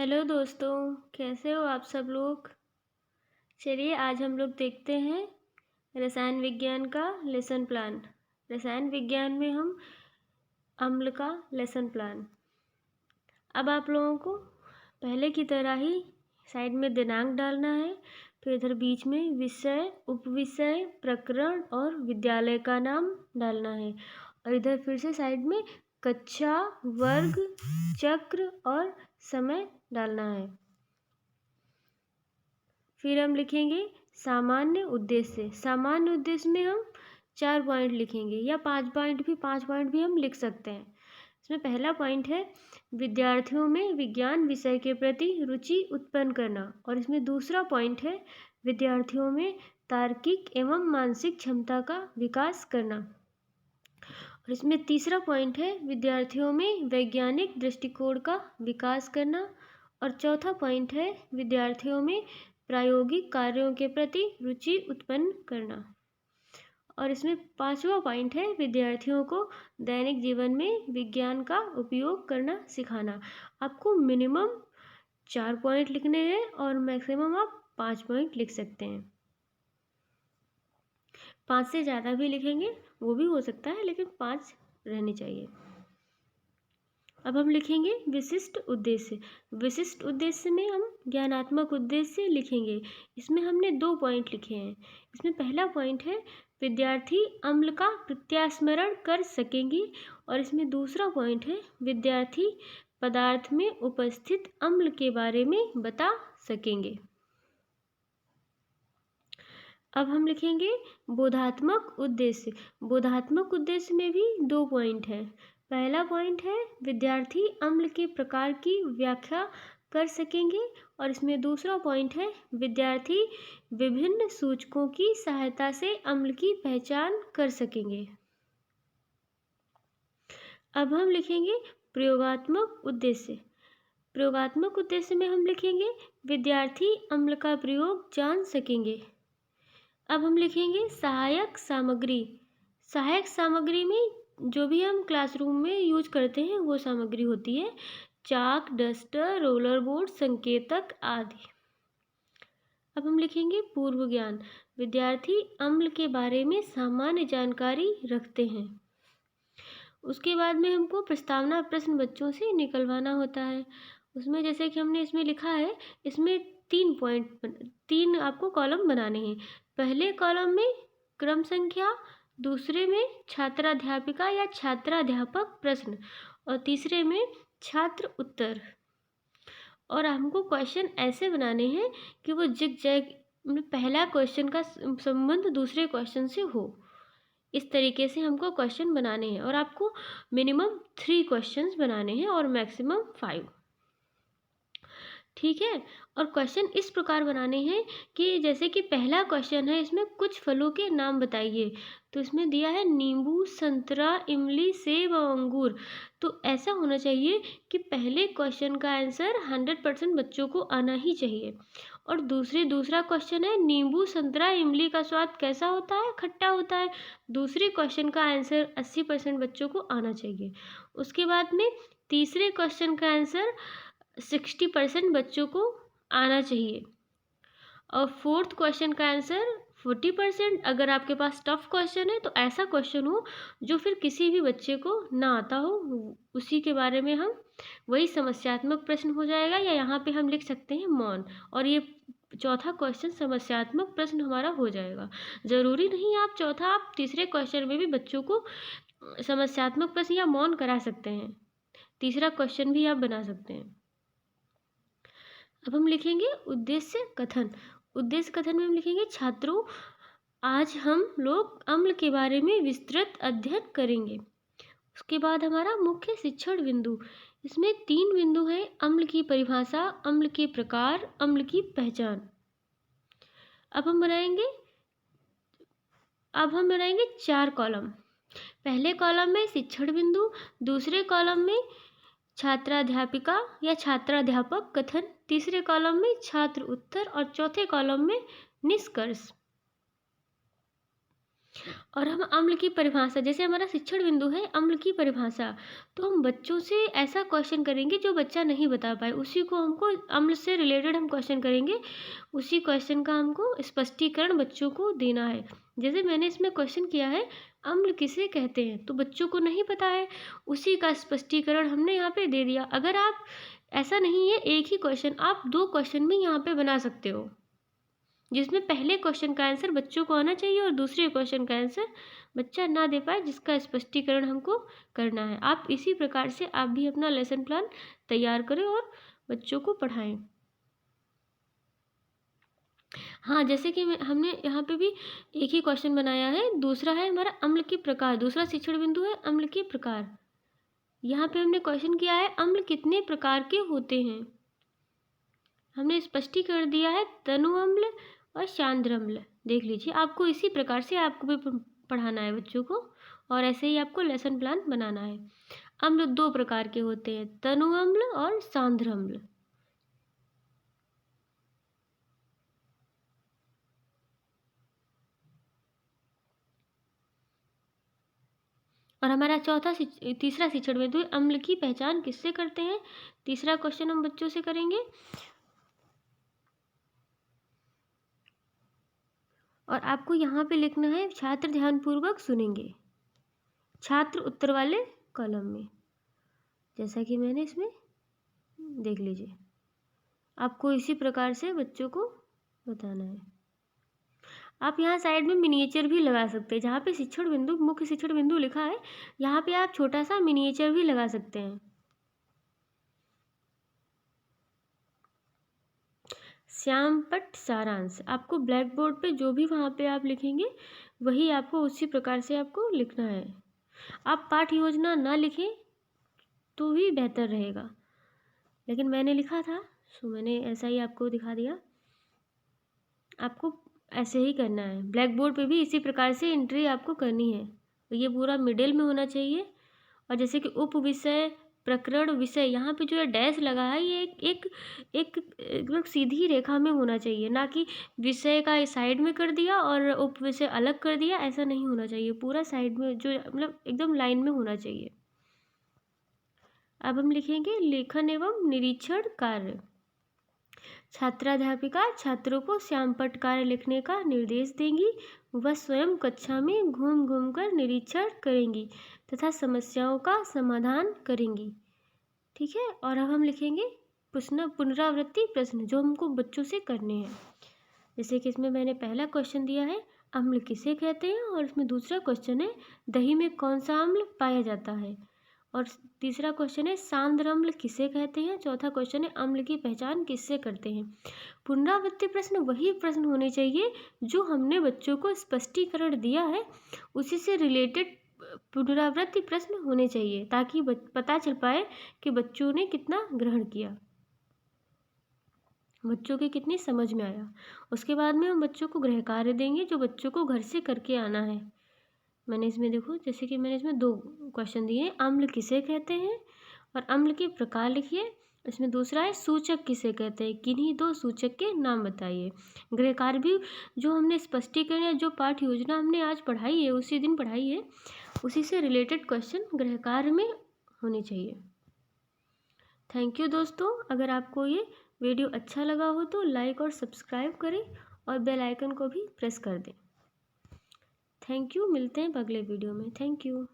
Hello दोस्तों, कैसे हो आप सब लोग। चलिए आज हम लोग देखते हैं रसायन विज्ञान का लेसन प्लान। रसायन विज्ञान में हम अम्ल का लेसन प्लान। अब आप लोगों को पहले की तरह ही साइड में दिनांक डालना है, फिर इधर बीच में विषय, उपविषय, प्रकरण और विद्यालय का नाम डालना है, और इधर फिर से साइड में कक्षा, वर्ग, चक्र और समय डालना है। फिर हम लिखेंगे सामान्य उद्देश्य। सामान्य उद्देश्य में हम 4 पॉइंट लिखेंगे या 5 पॉइंट भी हम लिख सकते हैं। इसमें पहला पॉइंट है विद्यार्थियों में विज्ञान विषय के प्रति रुचि उत्पन्न करना, और इसमें दूसरा पॉइंट है विद्यार्थियों में तार्किक एवं मानसिक क्षमता का विकास करना, और इसमें तीसरा पॉइंट है विद्यार्थियों में वैज्ञानिक दृष्टिकोण का विकास करना, और चौथा पॉइंट है विद्यार्थियों में प्रायोगिक कार्यों के प्रति रुचि उत्पन्न करना, और इसमें पांचवा पॉइंट है विद्यार्थियों को दैनिक जीवन में विज्ञान का उपयोग करना सिखाना। आपको मिनिमम 4 पॉइंट लिखने हैं और मैक्सिमम आप 5 पॉइंट लिख सकते हैं। 5 से ज़्यादा भी लिखेंगे वो भी हो सकता है, लेकिन 5 रहनी चाहिए। अब हम लिखेंगे विशिष्ट उद्देश्य। विशिष्ट उद्देश्य में हम ज्ञानात्मक उद्देश्य लिखेंगे। इसमें हमने 2 पॉइंट लिखे हैं। इसमें पहला पॉइंट है विद्यार्थी अम्ल का प्रत्यास्मरण कर सकेंगे, और इसमें दूसरा पॉइंट है विद्यार्थी पदार्थ में उपस्थित अम्ल के बारे में बता सकेंगे। अब हम लिखेंगे बोधात्मक उद्देश्य। बोधात्मक उद्देश्य में भी 2 पॉइंट हैं। पहला पॉइंट है विद्यार्थी अम्ल के प्रकार की व्याख्या कर सकेंगे, और इसमें दूसरा पॉइंट है विद्यार्थी विभिन्न सूचकों की सहायता से अम्ल की पहचान कर सकेंगे। अब हम लिखेंगे प्रयोगात्मक उद्देश्य। प्रयोगात्मक उद्देश्य में हम लिखेंगे विद्यार्थी अम्ल का प्रयोग जान सकेंगे। अब हम लिखेंगे सहायक सामग्री। सहायक सामग्री में जो भी हम क्लासरूम में यूज करते हैं वो सामग्री होती है चाक, डस्टर, रोलर बोर्ड, संकेतक आदि। अब हम लिखेंगे पूर्व ज्ञान। विद्यार्थी अम्ल के बारे में सामान्य जानकारी रखते हैं। उसके बाद में हमको प्रस्तावना प्रश्न बच्चों से निकलवाना होता है। उसमें जैसे कि हमने इसमें लिखा है, इसमें 3 आपको कॉलम बनाने हैं। पहले कॉलम में क्रम संख्या, दूसरे में छात्राध्यापिका या छात्राध्यापक प्रश्न, और तीसरे में छात्र उत्तर। और हमको क्वेश्चन ऐसे बनाने हैं कि वो जिग-जैग पहला क्वेश्चन का संबंध दूसरे क्वेश्चन से हो। इस तरीके से हमको क्वेश्चन बनाने हैं, और आपको मिनिमम 3 क्वेश्चंस बनाने हैं और मैक्सिमम 5। ठीक है। और क्वेश्चन इस प्रकार बनाने हैं कि जैसे कि पहला क्वेश्चन है, इसमें कुछ फलों के नाम बताइए। तो इसमें दिया है नींबू, संतरा, इमली, सेब और अंगूर। तो ऐसा होना चाहिए कि पहले क्वेश्चन का आंसर 100% बच्चों को आना ही चाहिए। और दूसरा क्वेश्चन है नींबू, संतरा, इमली का स्वाद कैसा होता है? खट्टा होता है। दूसरे क्वेश्चन का आंसर 80% बच्चों को आना चाहिए। उसके बाद में तीसरे क्वेश्चन का आंसर 60% बच्चों को आना चाहिए, और 4th क्वेश्चन का आंसर 40%। अगर आपके पास टफ क्वेश्चन है तो ऐसा क्वेश्चन हो जो फिर किसी भी बच्चे को ना आता हो, उसी के बारे में हम वही समस्यात्मक प्रश्न हो जाएगा, या यहाँ पे हम लिख सकते हैं मौन, और ये चौथा क्वेश्चन समस्यात्मक प्रश्न हमारा हो जाएगा। ज़रूरी नहीं आप तीसरे क्वेश्चन में भी बच्चों को समस्यात्मक प्रश्न या मौन करा सकते हैं। तीसरा क्वेश्चन भी आप बना सकते हैं। अब हम लिखेंगे उद्देश्य कथन। उद्देश्य कथन में हम लिखेंगे छात्रों, आज हम लोग अम्ल के बारे में विस्तृत अध्ययन करेंगे। उसके बाद हमारा मुख्य शिक्षण बिंदु। इसमें 3 बिंदु हैं, अम्ल की परिभाषा, अम्ल के प्रकार, अम्ल की पहचान। अब हम बनाएंगे 4 कॉलम। पहले कॉलम में शिक्षण बिंदु, दूसरे कॉलम में छात्राध्यापिका या छात्राध्यापक कथन, तीसरे कॉलम में छात्र उत्तर, और चौथे कॉलम में निष्कर्ष। और हम अम्ल की परिभाषा, जैसे हमारा शिक्षण बिंदु है अम्ल की परिभाषा, तो हम बच्चों से ऐसा क्वेश्चन करेंगे जो बच्चा नहीं बता पाए, उसी को हमको अम्ल से रिलेटेड हम क्वेश्चन करेंगे, उसी क्वेश्चन का हमको स्पष्टीकरण बच्चों को देना है। जैसे मैंने इसमें क्वेश्चन किया है अम्ल किसे कहते हैं, तो बच्चों को नहीं पता है, उसी का स्पष्टीकरण हमने यहाँ पे दे दिया। अगर आप, ऐसा नहीं है एक ही क्वेश्चन, आप 2 क्वेश्चन भी यहाँ पे बना सकते हो, जिसमें पहले क्वेश्चन का आंसर बच्चों को आना चाहिए और दूसरे क्वेश्चन का आंसर बच्चा ना दे पाए, जिसका स्पष्टीकरण हमको करना है। आप इसी प्रकार से आप भी अपना लेसन प्लान तैयार करें और बच्चों को पढ़ाएं। हाँ, जैसे कि हमने यहाँ पे भी एक ही क्वेश्चन बनाया है। दूसरा है हमारा अम्ल के प्रकार, दूसरा शिक्षण बिंदु है अम्ल के प्रकार। यहाँ पे हमने क्वेश्चन किया है अम्ल कितने प्रकार के होते हैं, हमने स्पष्टीकरण दिया है तनु अम्ल और सांद्र अम्ल। देख लीजिए, आपको इसी प्रकार से आपको भी पढ़ाना है बच्चों को, और ऐसे ही आपको लेसन प्लान बनाना है। अम्ल 2 प्रकार के होते हैं, तनु अम्ल और सांद्र अम्ल। और हमारा तीसरा शिक्षण बिंदु अम्ल की पहचान किससे करते हैं। तीसरा क्वेश्चन हम बच्चों से करेंगे, और आपको यहाँ पे लिखना है छात्र ध्यानपूर्वक सुनेंगे, छात्र उत्तर वाले कॉलम में, जैसा कि मैंने इसमें देख लीजिए। आपको इसी प्रकार से बच्चों को बताना है। आप यहाँ साइड में मिनिएचर भी लगा सकते हैं, जहाँ पे शिक्षण बिंदु, मुख्य शिक्षण बिंदु लिखा है, यहाँ पे आप छोटा सा मिनिएचर भी लगा सकते हैं। श्यामपट्ट सारांश, आपको ब्लैक बोर्ड पे जो भी वहाँ पे आप लिखेंगे वही आपको उसी प्रकार से आपको लिखना है। आप पाठ योजना ना लिखें तो भी बेहतर रहेगा, लेकिन मैंने लिखा था सो मैंने ऐसा ही आपको दिखा दिया। आपको ऐसे ही करना है, ब्लैक बोर्ड पे भी इसी प्रकार से एंट्री आपको करनी है। ये पूरा मिडिल में होना चाहिए। और जैसे कि उप विषय, प्रकरण, विषय, यहाँ पे जो है डैश लगा है, ये एक एकदम सीधी रेखा में होना चाहिए, ना कि विषय का साइड में कर दिया और उप विषय अलग कर दिया, ऐसा नहीं होना चाहिए। पूरा साइड में जो मतलब एकदम लाइन में होना चाहिए। अब हम लिखेंगे लेखन एवं निरीक्षण कार्य। छात्राध्यापिका छात्रों को श्यामपट्ट कार्य लिखने का निर्देश देंगी। वह स्वयं कक्षा में घूम घूम कर निरीक्षण करेंगी तथा समस्याओं का समाधान करेंगी। ठीक है, और अब हम लिखेंगे पुनरावृत्ति प्रश्न जो हमको बच्चों से करने हैं। जैसे कि इसमें मैंने पहला क्वेश्चन दिया है अम्ल किसे कहते हैं, और इसमें दूसरा क्वेश्चन है दही में कौन सा अम्ल पाया जाता है, और तीसरा क्वेश्चन है सांद्र अम्ल किसे कहते हैं, चौथा क्वेश्चन है अम्ल की पहचान किससे करते हैं। पुनरावृत्ति प्रश्न वही प्रश्न होने चाहिए जो हमने बच्चों को स्पष्टीकरण दिया है, उसी से रिलेटेड पुनरावृत्ति प्रश्न होने चाहिए, ताकि पता चल पाए कि बच्चों ने कितना ग्रहण किया, बच्चों के कितनी समझ में आया। उसके बाद में हम बच्चों को गृह कार्य देंगे जो बच्चों को घर से करके आना है। मैंने इसमें देखो, जैसे कि मैंने इसमें 2 क्वेश्चन दिए हैं, अम्ल किसे कहते हैं और अम्ल के प्रकार लिखिए। इसमें दूसरा है सूचक किसे कहते हैं, किन्हीं 2 सूचक के नाम बताइए। गृह कार्य भी जो हमने स्पष्टीकरण या जो पाठ योजना हमने आज पढ़ाई है, उसी दिन पढ़ाई है, उसी से रिलेटेड क्वेश्चन गृह कार्य में होने चाहिए। थैंक यू दोस्तों। अगर आपको ये वीडियो अच्छा लगा हो तो लाइक और सब्सक्राइब करें और बेल आइकन को भी प्रेस कर दें। थैंक यू, मिलते हैं अगले वीडियो में। Thank you.